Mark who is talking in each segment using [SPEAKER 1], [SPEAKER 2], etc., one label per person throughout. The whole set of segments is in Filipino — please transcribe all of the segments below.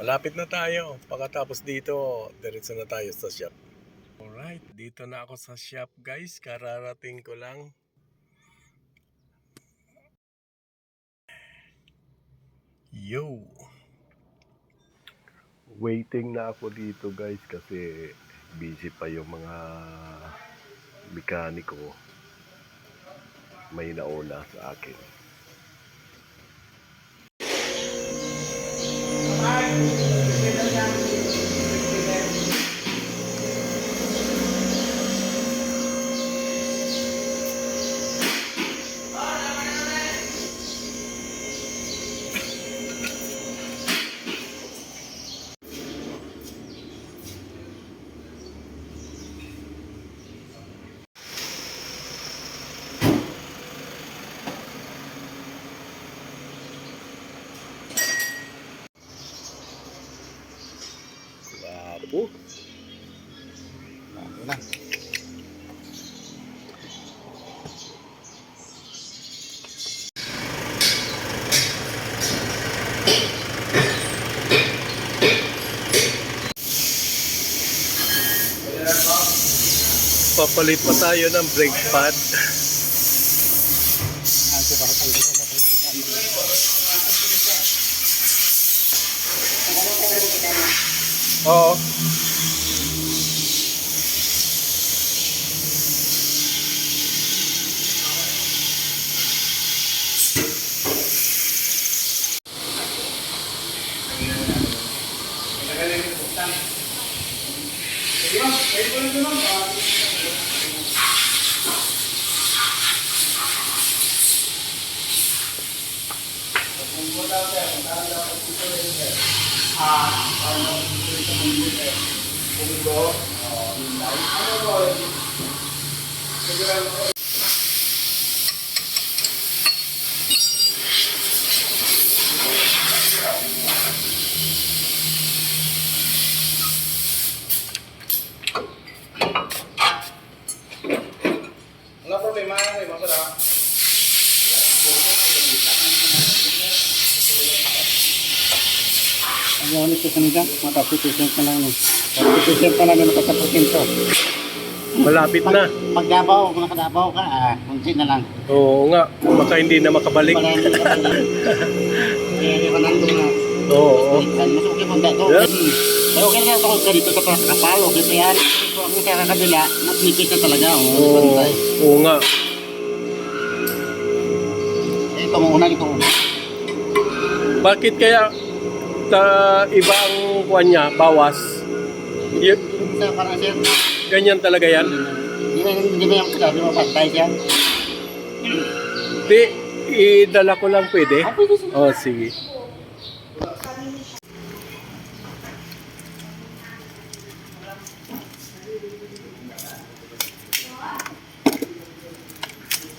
[SPEAKER 1] Malapit na tayo. Pagkatapos dito, diretso na tayo sa shop. Alright, dito na ako sa shop guys. Kararating ko lang. Yo! Waiting na ako dito guys kasi busy pa yung mga mekaniko. May nauna sa akin. Labo.
[SPEAKER 2] Labo na.
[SPEAKER 1] Papalit pa tayo ng brake pad. Oo.
[SPEAKER 2] Wala problema na kayo, masarap. Ang unit ko kanina, mga 30% na lang. 30% pa lang yung nakasapurkinto.
[SPEAKER 1] Malapit na.
[SPEAKER 2] Pag Davao, kung nakadabaw ka, kunti na lang.
[SPEAKER 1] Oo nga. Baka hindi na makabalik.
[SPEAKER 2] Wala hindi ka balik. Kaya hindi ka nandun na.
[SPEAKER 1] Oo.
[SPEAKER 2] Mas okay mong dato. Pero okay na ako dito sa kapalo. Kasi yan, kung ang kakabila, napipis na talaga.
[SPEAKER 1] Oo. Oo nga.
[SPEAKER 2] Ito muna ito.
[SPEAKER 1] Bakit kaya iba ang kuwan niya, bawas?
[SPEAKER 2] Sa parang siya.
[SPEAKER 1] Ganyan talaga yan?
[SPEAKER 2] Hindi ba yung kadabi mapantay siya?
[SPEAKER 1] Di, idala ko lang pwede?
[SPEAKER 2] Pwede siya.
[SPEAKER 1] Oh, sige.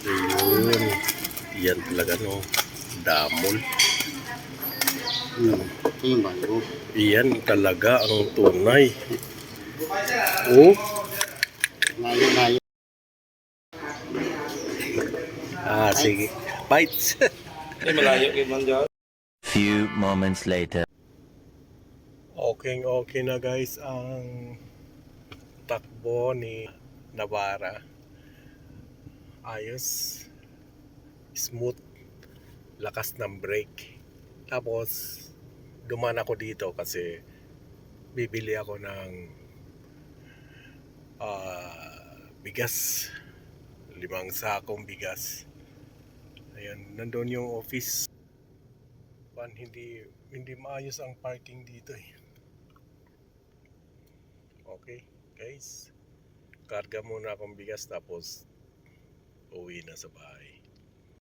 [SPEAKER 1] Ayun. Yan talaga no. Damon.
[SPEAKER 2] Ito yung bago.
[SPEAKER 1] Yan talaga ang tunay. Oh.
[SPEAKER 2] Layo.
[SPEAKER 1] Ah, sige. Bites.
[SPEAKER 3] Malayo kay Manjal.
[SPEAKER 4] Few moments later.
[SPEAKER 1] Okay na guys ang takbo ni Navara. Ayos. Smooth. Lakas ng brake. Tapos dumaan ako dito kasi bibili ako ng bigas. 5 sakong bigas. Ayan, nandun yung office. Hindi maayos ang parking dito eh. Okay, guys. Karga muna akong bigas tapos uwi na sa bahay.